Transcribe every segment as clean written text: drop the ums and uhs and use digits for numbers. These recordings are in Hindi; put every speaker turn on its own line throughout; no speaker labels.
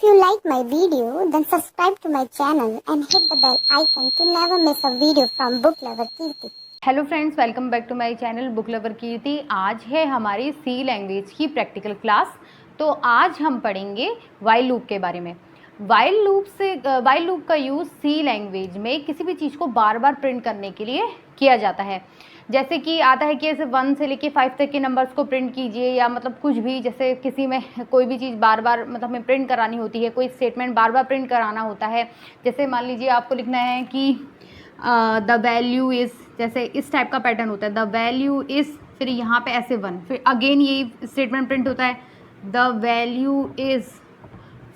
If you like my video, then subscribe to my channel and hit the bell icon to never miss a video from Book Lover Kirti.
Hello friends, welcome back to my channel book lover Kirti. आज है हमारी सी लैंग्वेज की प्रैक्टिकल क्लास। तो आज हम पढ़ेंगे वाइल लूप के बारे में। वाइल लूप का यूज़ सी लैंग्वेज में किसी भी चीज़ को बार बार प्रिंट करने के लिए किया जाता है। जैसे कि आता है कि ऐसे 1 से लेके 5 तक के नंबर्स को प्रिंट कीजिए, या मतलब कुछ भी, जैसे किसी में कोई भी चीज़ बार बार मतलब हमें प्रिंट करानी होती है, कोई स्टेटमेंट बार बार प्रिंट कराना होता है। जैसे मान लीजिए आपको लिखना है कि द वैल्यू इज़, जैसे इस टाइप का पैटर्न होता है, द वैल्यू इज़, फिर यहाँ पे ऐसे 1, फिर अगेन यही स्टेटमेंट प्रिंट होता है, द वैल्यू इज़,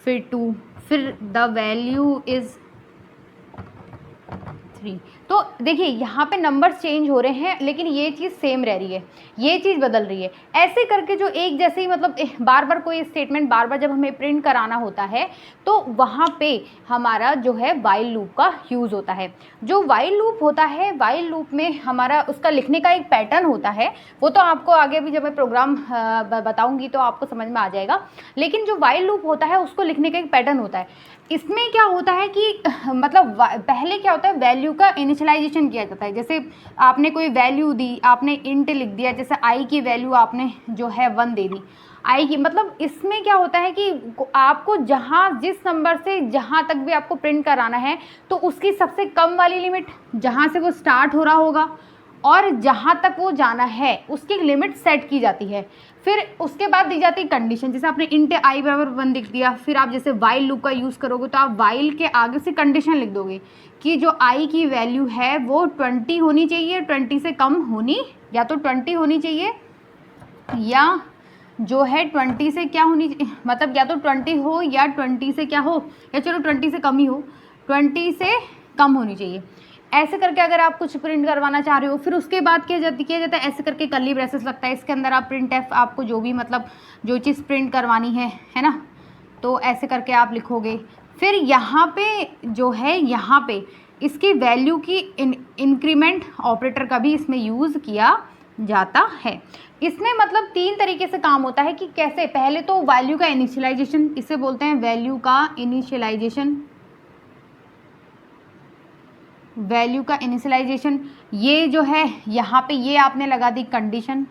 फिर 2, फिर द वैल्यू इज़ 3। तो देखिए यहाँ पे नंबर्स चेंज हो रहे हैं, लेकिन ये चीज़ सेम रह रही है, ये चीज़ बदल रही है। ऐसे करके जो एक जैसे ही मतलब बार बार कोई स्टेटमेंट बार बार जब हमें प्रिंट कराना होता है, तो वहाँ पे हमारा जो है वाइल लूप का यूज़ होता है। जो वाइल लूप होता है, वाइल लूप में हमारा उसका लिखने का एक पैटर्न होता है। वो तो आपको आगे भी जब मैं प्रोग्राम बताऊँगी तो आपको समझ में आ जाएगा। लेकिन जो वाइल लूप होता है उसको लिखने का एक पैटर्न होता है। इसमें क्या होता है कि मतलब पहले क्या होता है, वैल्यू का इनिशियलाइजेशन किया जाता है। जैसे आपने कोई वैल्यू दी, आपने इंट लिख दिया, जैसे आई की वैल्यू आपने जो है 1 दे दी, आई की, मतलब इसमें क्या होता है कि आपको जहाँ जिस नंबर से जहाँ तक भी आपको प्रिंट कराना है, तो उसकी सबसे कम वाली लिमिट जहाँ से वो स्टार्ट हो रहा होगा और जहाँ तक वो जाना है उसकी लिमिट सेट की जाती है। फिर उसके बाद दी जाती है कंडीशन। जैसे आपने इंट आई बराबर 1 लिख दिया, फिर आप जैसे वाइल लूप का यूज़ करोगे तो आप वाइल के आगे से कंडीशन लिख दोगे कि जो आई की वैल्यू है वो 20 होनी चाहिए, 20 से कम होनी, या तो 20 होनी चाहिए, या जो है 20 से क्या होनी चाहिए, मतलब या तो 20 हो या 20 से क्या हो, या चलो 20 से कम ही हो, 20 से कम होनी चाहिए। ऐसे करके अगर आप कुछ प्रिंट करवाना चाह रहे हो, फिर उसके बाद किया जाता है ऐसे करके कर्ली ब्रेसेस लगता है, इसके अंदर आप प्रिंट एफ, आपको जो भी मतलब जो चीज़ प्रिंट करवानी है ना, तो ऐसे करके आप लिखोगे। फिर यहाँ पे जो है, यहाँ पे इसकी वैल्यू की इंक्रीमेंट ऑपरेटर का भी इसमें यूज़ किया जाता है। इसमें मतलब 3 तरीके से काम होता है कि कैसे। पहले तो वैल्यू का इनिशियलाइजेशन, इसे बोलते हैं वैल्यू का इनिशियलाइजेशन, वैल्यू का इनिशियलाइजेशन। ये जो है यहाँ पे ये आपने लगा दी कंडीशन,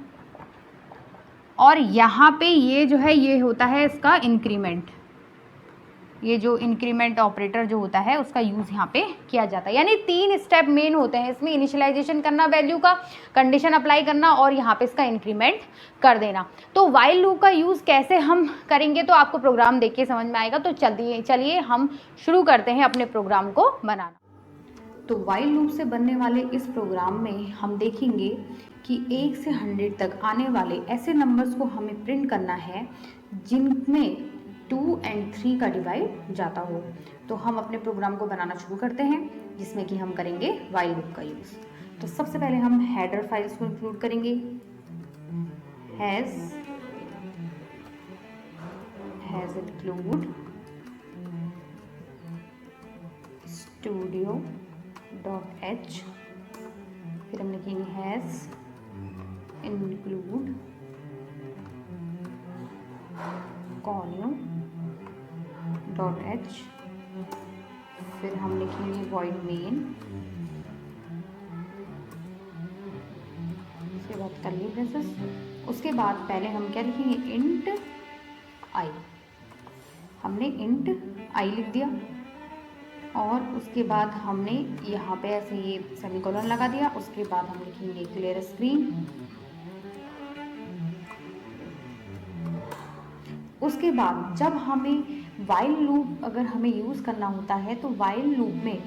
और यहाँ पे ये जो है ये होता है इसका इंक्रीमेंट। ये जो इंक्रीमेंट ऑपरेटर जो होता है उसका यूज़ यहाँ पे किया जाता है। यानी 3 स्टेप मेन होते हैं इसमें, इनिशियलाइजेशन करना वैल्यू का, कंडीशन अप्लाई करना, और यहाँ पे इसका इंक्रीमेंट कर देना। तो वाइल लूप का यूज़ कैसे हम करेंगे तो आपको प्रोग्राम देख के समझ में आएगा। तो चलिए हम शुरू करते हैं अपने प्रोग्राम को बनाना। तो वाइल लूप से बनने वाले इस प्रोग्राम में हम देखेंगे कि 1 से 100 तक आने वाले ऐसे नंबर्स को हमें प्रिंट करना है जिनमें 2 और 3 का डिवाइड जाता हो। तो हम अपने प्रोग्राम को बनाना शुरू करते हैं, जिसमें कि हम करेंगे वाइल लूप का यूज़। तो सबसे पहले हम हेडर फाइल्स को इंक्लूड करेंगे, हैज़ इंक्लूड studio.h, फिर हम लिखेंगे हैज़ इंक्लूड column.h, फिर हम लिखेंगे void main, उसके बाद कर्ली ब्रेसेस। उसके बाद पहले हम क्या लिखेंगे, इंट आई। हमने इंट आई लिख दिया, और उसके बाद हमने यहाँ पे ऐसे ये सेमीकोलन लगा दिया। उसके बाद हम लिखेंगे क्लियर स्क्रीन। उसके बाद जब हमें वाइल लूप अगर हमें यूज़ करना होता है, तो वाइल लूप में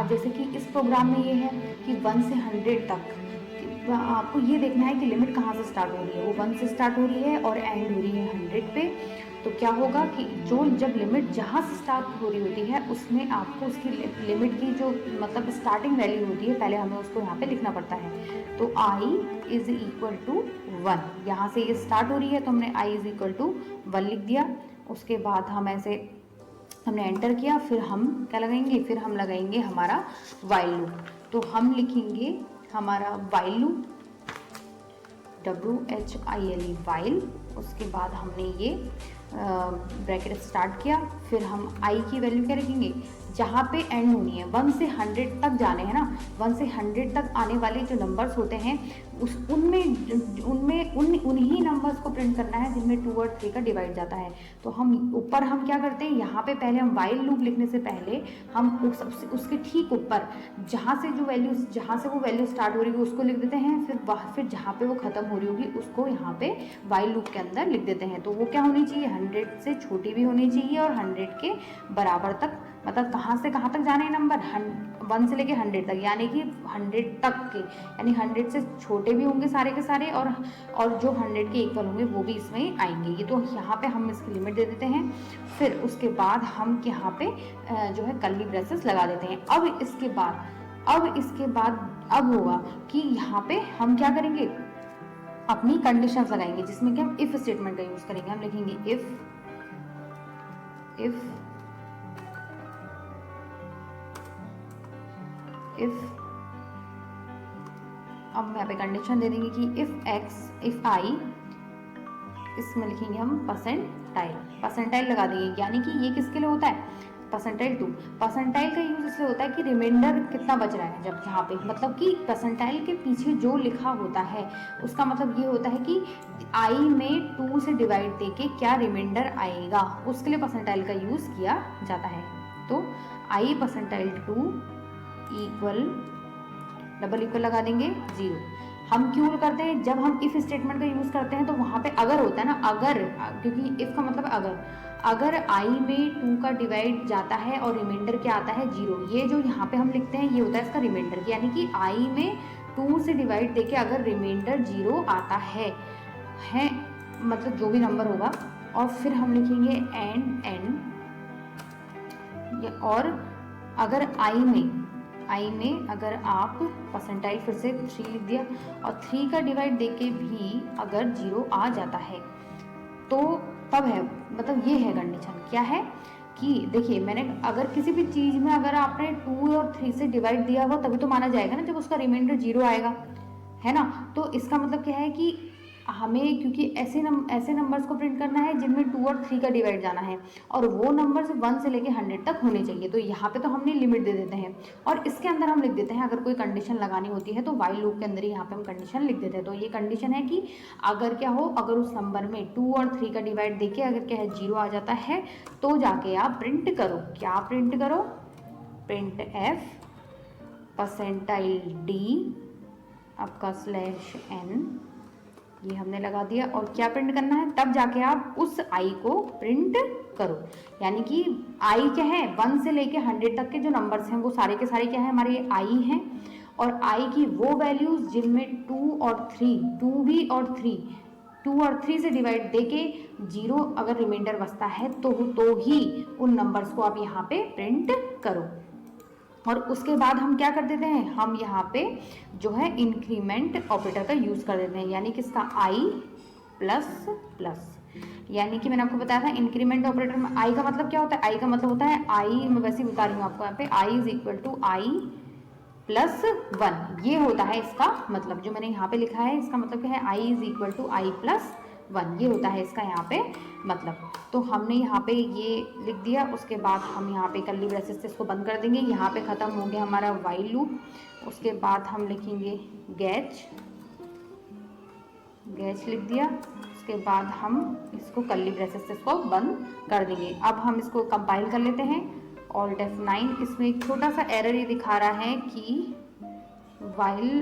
जैसे कि इस प्रोग्राम में ये है कि 1 से 100 तक आपको ये देखना है कि लिमिट कहाँ से स्टार्ट हो रही है। वो 1 से स्टार्ट हो रही है और एंड हो रही है 100 पे। तो क्या होगा कि जो जब लिमिट जहाँ से स्टार्ट हो रही होती है उसमें आपको उसकी लिमिट की जो मतलब स्टार्टिंग वैल्यू होती है, पहले हमें उसको यहाँ पे लिखना पड़ता है। तो i इज़ इक्वल टू 1, यहाँ से ये स्टार्ट हो रही है तो हमने i इज़ इक्वल टू 1 लिख दिया। उसके बाद हम ऐसे हमने एंटर किया, फिर हम क्या लगाएंगे, फिर हम लगाएंगे हमारा वाइल लूप। तो हम लिखेंगे हमारा वाइल लूप, WHILE वाइल। उसके बाद हमने ये ब्रैकेट स्टार्ट किया, फिर हम आई की वैल्यू क्या रखेंगे, जहाँ पे एंड होनी है 1 से 100 तक जाने हैं ना, 1 से 100 तक आने वाले जो नंबर्स होते हैं उन्हीं नंबर्स को प्रिंट करना है जिनमें 2 और 3 का डिवाइड जाता है। तो हम ऊपर हम क्या करते हैं, यहाँ पे पहले हम वाइल लूप लिखने से पहले हम उसके ठीक ऊपर जहाँ से वो वैल्यू स्टार्ट हो रही है उसको लिख देते हैं, फिर जहाँ पे वो ख़त्म हो रही होगी उसको यहाँ पे वाइल लूप के अंदर लिख देते हैं। तो वो क्या होनी चाहिए, 100 से छोटी भी होनी चाहिए और 100 के बराबर तक, मतलब कहाँ से कहाँ तक जाने नंबर 1 से लेके 100 तक, यानी कि 100 तक के, यानी 100 से छोटे भी होंगे सारे के सारे और जो 100 के इक्वल होंगे वो भी इसमें आएंगे। ये तो यहाँ पे हम इसकी लिमिट दे देते हैं। फिर उसके बाद हम यहाँ पे जो है कर्ली ब्रेसेस लगा देते हैं। अब इसके बाद होगा कि यहाँ पे हम क्या करेंगे, अपनी कंडीशंस लगाएंगे जिसमें कि हम इफ स्टेटमेंट का यूज करेंगे। हम लिखेंगे इफ अब यहाँ पे कंडीशन दे देंगे कि इफ आई, इसमें लिखेंगे हम परसेंटाइल लगा देंगे, यानी कि ये किसके लिए होता है, परसेंटाइल 2। परसेंटाइल का यूज इसलिए होता है कि रिमाइंडर कितना बच रहा है, जब यहाँ पे मतलब कि परसेंटाइल के पीछे जो लिखा होता है उसका मतलब ये होता है कि आई में 2 से डिवाइड देके क्या रिमाइंडर आएगा, उसके लिए परसेंटाइल का यूज किया जाता है। तो आई परसेंटाइल 2 इक्वल डबल इक्वल लगा देंगे 0। हम क्यों करते हैं, जब हम इफ स्टेटमेंट का यूज करते हैं तो वहां पे अगर होता है ना, अगर, क्योंकि इफ का मतलब अगर आई में 2 का डिवाइड जाता है और रिमाइंडर क्या आता है 0, ये जो यहाँ पे हम लिखते हैं ये होता है इसका रिमाइंडर, यानी कि आई में 2 से डिवाइड देके अगर रिमाइंडर 0 आता है मतलब जो भी नंबर होगा, और फिर हम लिखेंगे एंड और अगर आई में अगर आप परसेंटाइल फिर से 3 लिख दिया और 3 का डिवाइड देके भी अगर 0 आ जाता है तो तब है, मतलब ये है कंडीशन। क्या है कि देखिए, मैंने अगर किसी भी चीज़ में अगर आपने 2 और 3 से डिवाइड दिया होगा तभी तो माना जाएगा ना, जब उसका रिमाइंडर 0 आएगा, है ना। तो इसका मतलब क्या है कि हमें, क्योंकि ऐसे नंबर्स को प्रिंट करना है जिनमें 2 और 3 का डिवाइड जाना है और वो नंबर्स 1 से लेके 100 तक होने चाहिए। तो यहाँ पे तो हमने लिमिट दे देते हैं और इसके अंदर हम लिख देते हैं, अगर कोई कंडीशन लगानी होती है तो वाइल लूप के अंदर ही यहाँ पे हम कंडीशन लिख देते हैं। तो ये कंडीशन है कि अगर क्या हो, अगर उस नंबर में 2 और 3 का डिवाइड देके अगर क्या है 0 आ जाता है तो जाके आप प्रिंट करो, क्या प्रिंट करो, प्रिंट एफ परसेंटाइल डी आपका /n, ये हमने लगा दिया। और क्या प्रिंट करना है, तब जाके आप उस आई को प्रिंट करो, यानी कि आई क्या है 1 से लेके 100 तक के जो नंबर्स हैं वो सारे के सारे क्या है हमारे आई हैं, और आई की वो वैल्यूज जिनमें 2 और 3 से डिवाइड देके 0 अगर रिमाइंडर बचता है तो ही उन नंबर्स को आप यहाँ पे प्रिंट करो। और उसके बाद हम क्या कर देते हैं, हम यहाँ पे जो है इंक्रीमेंट ऑपरेटर का यूज कर देते हैं, यानी किसका आई प्लस, यानी कि मैंने आपको बताया था इंक्रीमेंट ऑपरेटर में आई का मतलब क्या होता है, आई का मतलब होता है आई, मैं वैसे ही बता रही हूँ आपको, यहाँ पे i is equal to i plus 1, ये होता है इसका मतलब, जो मैंने यहाँ पे लिखा है इसका मतलब क्या है, i is equal to i plus 1, ये होता है इसका यहाँ पे मतलब। तो हमने यहाँ पे ये लिख दिया, उसके बाद हम यहाँ पे कर्ली ब्रेसेस से इसको बंद कर देंगे। यहाँ पे ख़त्म हो गया हमारा वाइल लूप। उसके बाद हम लिखेंगे गैच लिख दिया। उसके बाद हम इसको कर्ली ब्रेसेस से इसको बंद कर देंगे। अब हम इसको कंपाइल कर लेते हैं। Alt F9, इसमें एक छोटा सा एरर ये दिखा रहा है कि वाइल,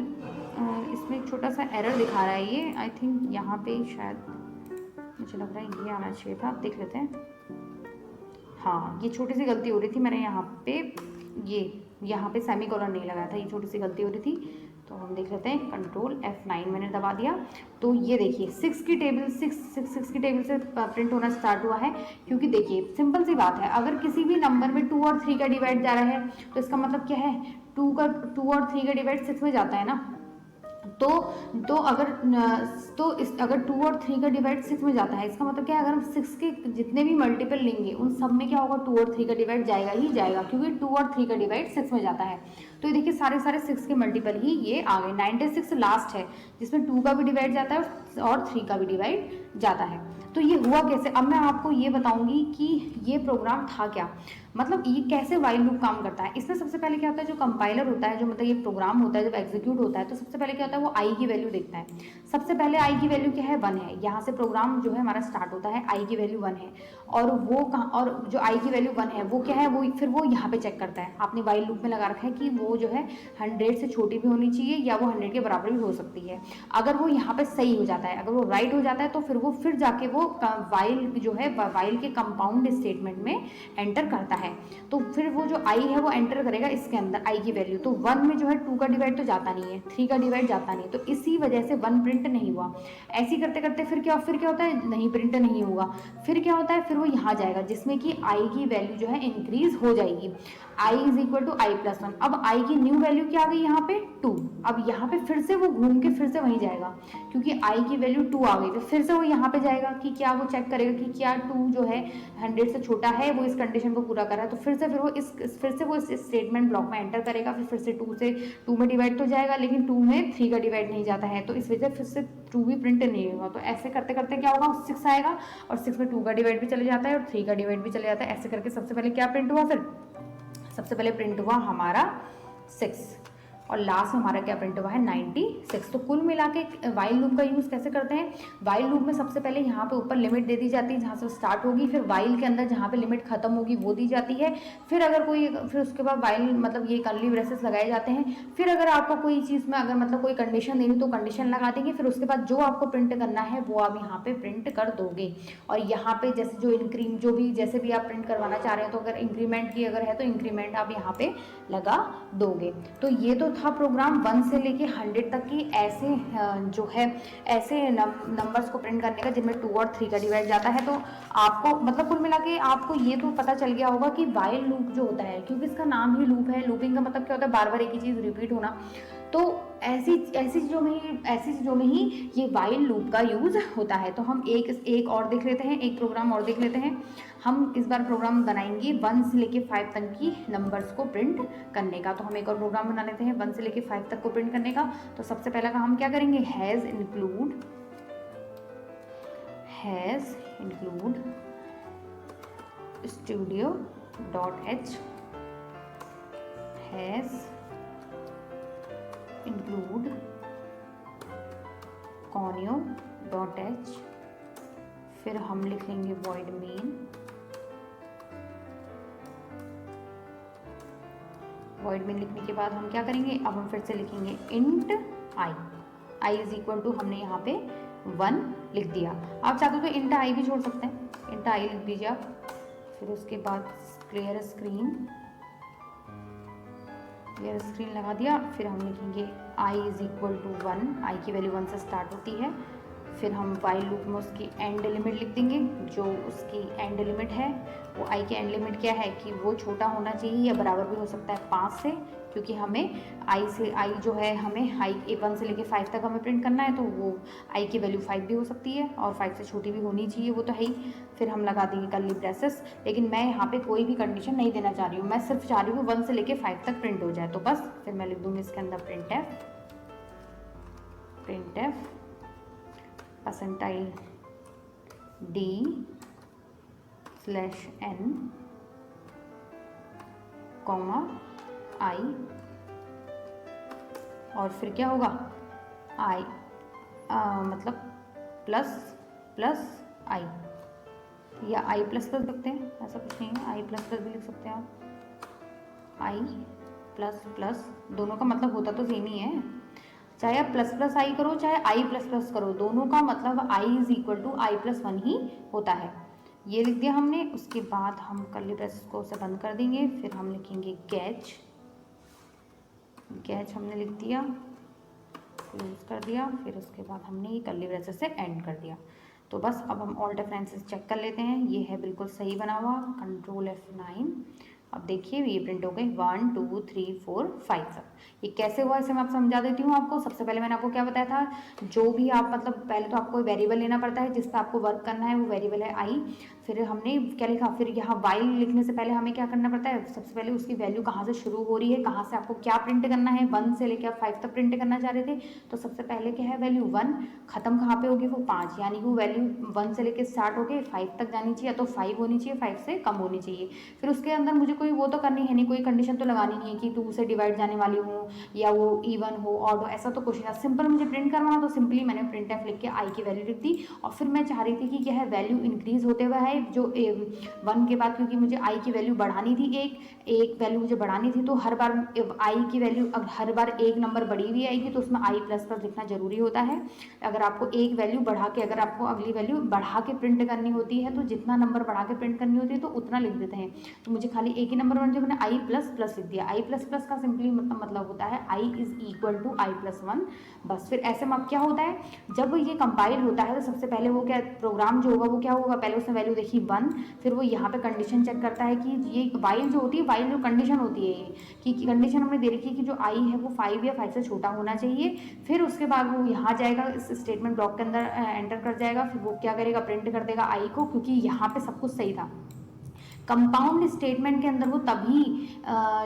इसमें एक छोटा सा एरर दिखा रहा है ये, आई थिंक यहाँ पे शायद मुझे लग रहा है ये आना चाहिए था, आप देख लेते हैं। हाँ, ये छोटी सी गलती हो रही थी, मैंने यहाँ पे सेमीकोलन नहीं लगाया था, ये छोटी सी गलती हो रही थी। तो हम देख लेते हैं, कंट्रोल F9 मैंने दबा दिया। तो ये देखिए 6 की टेबल से प्रिंट होना स्टार्ट हुआ है, क्योंकि देखिए सिंपल सी बात है, अगर किसी भी नंबर में 2 और 3 का डिवाइड जा रहा है तो इसका मतलब क्या है, 2 और 3 का डिवाइड 6 में जाता है ना। अगर 2 और 3 का डिवाइड 6 में जाता है, इसका मतलब क्या है, अगर हम 6 के जितने भी मल्टीपल लेंगे उन सब में क्या होगा, 2 और 3 का डिवाइड जाएगा ही जाएगा, क्योंकि 2 और 3 का डिवाइड 6 में जाता है। तो ये देखिए सारे 6 के मल्टीपल ही ये आ गए। 96 लास्ट है जिसमें 2 का भी डिवाइड जाता है और 3 का भी डिवाइड जाता है। तो ये हुआ कैसे, अब मैं आपको ये बताऊंगी कि ये प्रोग्राम था क्या, मतलब ये कैसे वाइल लूप काम करता है। इसमें सबसे पहले क्या होता है, जो कंपाइलर होता है, जो मतलब ये प्रोग्राम होता है, जब एग्जीक्यूट होता है तो सबसे पहले क्या होता है, वो आई की वैल्यू देखता है। सबसे पहले आई की वैल्यू क्या है, 1 है। यहाँ से प्रोग्राम जो है हमारा स्टार्ट होता है, आई की वैल्यू 1 है। और वो कहाँ, और जो आई की वैल्यू 1 है वो क्या है, वो फिर वो यहाँ पे चेक करता है। आपने वाइल लूप में लगा रखा है कि वो जो है 100 से छोटी भी होनी चाहिए या वो 100 के बराबर भी हो सकती है। अगर वो यहाँ पे सही हो जाता है, अगर वो राइट हो जाता है, तो फिर वो फिर जाके वो वाइल जो है वाइल के कंपाउंड स्टेटमेंट में एंटर करता है। तो फिर वो जो आई है वो एंटर करेगा इसके अंदर आई की वैल्यू। तो 1 में जो है 2 का डिवाइड तो जाता नहीं है, 3 का डिवाइड जाता नहीं, तो इसी वजह से 1 प्रिंट नहीं हुआ। ऐसे करते करते फिर क्या होता है, नहीं प्रिंट नहीं होगा। फिर क्या होता है, फिर वो यहाँ जाएगा जिसमें कि आई की वैल्यू जो है इंक्रीज हो जाएगी। I is equal to i plus 1। अब आई की न्यू वैल्यू क्या आ गई यहाँ पे 2। अब यहाँ पे फिर से वो घूम के फिर से वहीं जाएगा, क्योंकि आई की वैल्यू 2 आ गई। तो फिर से वो यहाँ पे जाएगा कि क्या वो चेक करेगा कि क्या 2 जो है 100 से छोटा है, वो इस कंडीशन को पूरा कर रहा है। तो फिर से वो इस स्टेटमेंट ब्लॉक में एंटर करेगा। फिर से 2 में डिवाइड तो जाएगा, लेकिन 2 में 3 का डिवाइड नहीं जाता है, तो इस वजह से फिर से 2 भी प्रिंट नहीं होगा। तो ऐसे करते करते क्या होगा, 6 आएगा और 6 में 2 का डिवाइड भी चले जाता है और 3 का डिवाइड भी चले जाता है। ऐसे करके सबसे पहले क्या प्रिंट हुआ, फिर सबसे पहले प्रिंट हुआ हमारा 6 और लास्ट में हमारा क्या प्रिंट हुआ है 96। तो कुल मिला के वाइल लूप का यूज़ कैसे करते हैं, वाइल लूप में सबसे पहले यहाँ पे ऊपर लिमिट दे दी जाती है जहाँ से स्टार्ट होगी, फिर वाइल के अंदर जहाँ पे लिमिट खत्म होगी वो दी जाती है। फिर उसके बाद वाइल मतलब ये कर्ली ब्रेसेस लगाए जाते हैं। फिर अगर आपको कोई चीज़ में अगर मतलब कोई कंडीशन देनी तो कंडीशन लगा देंगे। फिर उसके बाद जो आपको प्रिंट करना है वो आप यहाँ पे प्रिंट कर दोगे। और यहाँ पे जैसे जो भी जैसे भी आप प्रिंट करवाना चाह रहे हैं, तो अगर इंक्रीमेंट की अगर है तो इंक्रीमेंट आप यहाँ पे लगा दोगे। तो ये तो था प्रोग्राम 1 से लेके 100 तक की ऐसे जो है ऐसे नंबर्स को प्रिंट करने का जिनमें 2 और 3 का डिवाइड जाता है। तो आपको मतलब कुल मिला के आपको ये तो पता चल गया होगा कि वाइल लूप जो होता है, क्योंकि इसका नाम ही लूप है, लूपिंग का मतलब क्या होता है, बार बार एक ही चीज़ रिपीट होना। तो ऐसी चीज़ों में ही ये वाइल लूप का यूज़ होता है। तो हम एक और देख लेते हैं, एक प्रोग्राम और देख लेते हैं। हम इस बार प्रोग्राम बनाएंगे 1 से लेके 5 तक की नंबर्स को प्रिंट करने का। तो हम एक और प्रोग्राम बना लेते हैं 1 से लेके 5 तक को प्रिंट करने का। तो सबसे पहला काम हम क्या करेंगे, has include studio.h has include conio.h। फिर हम लिखेंगे void main। void main लिखने के बाद हम क्या करेंगे, अब हम फिर से लिखेंगे int i is equal to, हमने यहाँ पे 1 लिख दिया। आप चाहते हो तो int i भी छोड़ सकते हैं, int i लिख दीजिए आप। फिर उसके बाद क्लियर स्क्रीन लगा दिया। फिर हम लिखेंगे i is equal to 1, i की वैल्यू 1 से स्टार्ट होती है। फिर हम वाइल लूप में उसकी एंड लिमिट लिख देंगे। जो उसकी एंड लिमिट है वो i की एंड लिमिट क्या है कि वो छोटा होना चाहिए या बराबर भी हो सकता है 5 से, क्योंकि हमें i जो है हमें i 1 से लेके 5 तक हमें प्रिंट करना है। तो वो i की वैल्यू 5 भी हो सकती है और 5 से छोटी भी होनी चाहिए, वो तो है ही। फिर हम लगा देंगे कर्ली ब्रेसेस, लेकिन मैं यहाँ पे कोई भी कंडीशन नहीं देना चाह रही हूँ, मैं सिर्फ चाह रही हूँ 1 से लेके 5 तक प्रिंट हो जाए। तो बस फिर मैं लिख दूँगी इसके अंदर printf percentile d/n comma i, और फिर क्या होगा i मतलब प्लस i या i प्लस लिखते हैं, ऐसा कुछ नहीं है, i प्लस भी लिख सकते हैं आप। i प्लस दोनों का मतलब होता तो सेम ही है, चाहे आप प्लस आई करो चाहे आई प्लस करो, दोनों का मतलब i is equal to i plus 1 ही होता है। ये लिख दिया हमने। उसके बाद हम कर्ली ब्रेसेस को से बंद कर देंगे। फिर हम लिखेंगे कैच हमने लिख दिया, क्लोज कर दिया। फिर उसके बाद हमने ये कर्ली ब्रेसेस से एंड कर दिया। तो बस अब हम ऑल डिफरेंसेस चेक कर लेते हैं। ये है बिल्कुल सही बना हुआ, कंट्रोल F9। अब देखिए ये प्रिंट हो गई 1 2 3 4 5 तक। ये कैसे हुआ इसे मैं आप समझा देती हूँ आपको। सबसे पहले मैंने आपको क्या बताया था, जो भी आप मतलब पहले तो आपको वेरिएबल लेना पड़ता है जिस पर आपको वर्क करना है, वो वेरिएबल है आई। फिर हमने क्या लिखा, फिर यहाँ वाइल लिखने से पहले हमें क्या करना पड़ता है, सबसे पहले उसकी वैल्यू कहाँ से शुरू हो रही है, कहाँ से आपको क्या प्रिंट करना है, 1 से लेकर 5 तक प्रिंट करना चाह रहे थे। तो सबसे पहले क्या है, वैल्यू 1 खत्म कहाँ पे होगी, वो 5, यानी कि वो वैल्यू 1 से लेकर स्टार्ट होके 5 तक जानी चाहिए, या तो 5 होनी चाहिए, 5 से कम होनी चाहिए। फिर उसके अंदर मुझे कोई वो तो करनी है नहीं, कोई कंडीशन तो लगानी नहीं है कि 2 से डिवाइड जाने वाली हो या वो इवन हो ऑड हो, ऐसा तो कुछ नहीं। सिंपल मुझे प्रिंट करवाना, तो सिंपली मैंने प्रिंट एफ लिख के आई की वैल्यू लिख दी। और फिर मैं चाह रही थी कि क्या है, वैल्यू इंक्रीज होते हुए है जो 1 के बाद, क्योंकि मुझे आई की वैल्यू बढ़ानी थी, एक वैल्यू मुझे बढ़ानी थी, तो हर बार आई की वैल्यू हर बार एक नंबर बढ़ी हुई आएगी, तो उसमें आई प्लस प्लस लिखना जरूरी होता है। अगर आपको एक वैल्यू बढ़ा के, अगर आपको अगली वैल्यू बढ़ा के प्रिंट करनी होती है, तो जितना नंबर बढ़ा के प्रिंट करनी होती है तो उतना लिख देते हैं। तो मुझे खाली एक ही नंबर बन जाए, मैंने आई प्लस प्लस लिख दिया। आई प्लस प्लस का सिंपली मतलब होता है i is equal to i plus 1, बस। फिर ऐसे में अब क्या होता है, जब ये कंपाइल होता है तो सबसे पहले वो क्या प्रोग्राम जो होगा वो क्या होगा, पहले उसने वैल्यू देखी 1, फिर वो यहाँ पे कंडीशन चेक करता है कि ये वाइल जो होती है, वाइल जो कंडीशन होती है ये कि कंडीशन हमने दे रखी है कि जो आई है वो 5 या 5 से छोटा होना चाहिए। फिर उसके बाद वो यहाँ जाएगा, इस स्टेटमेंट ब्लॉक के अंदर एंटर कर जाएगा, फिर वो क्या करेगा, प्रिंट कर देगा आई को, क्योंकि यहाँ पे सब कुछ सही था। कंपाउंड स्टेटमेंट के अंदर वो तभी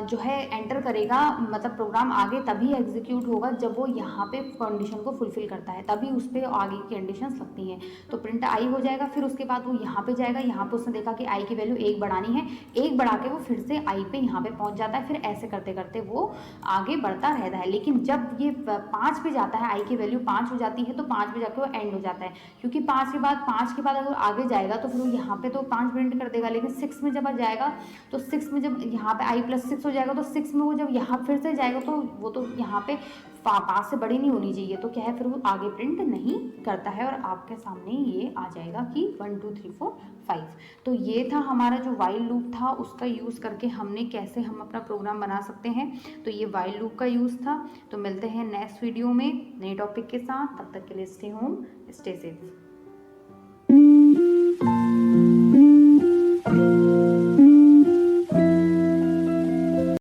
जो है एंटर करेगा, मतलब प्रोग्राम आगे तभी एग्जीक्यूट होगा जब वो यहाँ पे कंडीशन को फुलफिल करता है, तभी उस पर आगे की कंडीशंस लगती हैं। तो प्रिंट आई हो जाएगा, फिर उसके बाद वो यहाँ पे जाएगा, यहाँ पे उसने देखा कि आई की वैल्यू 1 बढ़ानी है, 1 बढ़ा के वो फिर से आई पे यहाँ पे पहुँच जाता है। फिर ऐसे करते करते वो आगे बढ़ता रहता है। लेकिन जब ये 5 पे जाता है, आई की वैल्यू 5 हो जाती है, तो 5 पे जाके वो एंड हो जाता है, क्योंकि 5 के बाद अगर आगे जाएगा तो फिर वो यहाँ पे तो 5 प्रिंट कर देगा, लेकिन 6 में जब जाएगा तो 6 में जब यहाँ पे आई प्लस 6 हो जाएगा, तो 6 में वो जब यहाँ फिर से जाएगा तो वो तो यहाँ पे 5 से बड़ी नहीं होनी चाहिए, तो क्या है, फिर वो आगे प्रिंट नहीं करता है। और आपके सामने ये आ जाएगा कि 1 2 3 4 5। तो ये था हमारा जो वाइल लूप था, उसका यूज़ करके हमने कैसे हम अपना प्रोग्राम बना सकते हैं। तो ये वाइल लूप का यूज़ था। तो मिलते हैं नेक्स्ट वीडियो में नए टॉपिक के साथ, तब तक के लिए स्टे होम स्टे सेफ।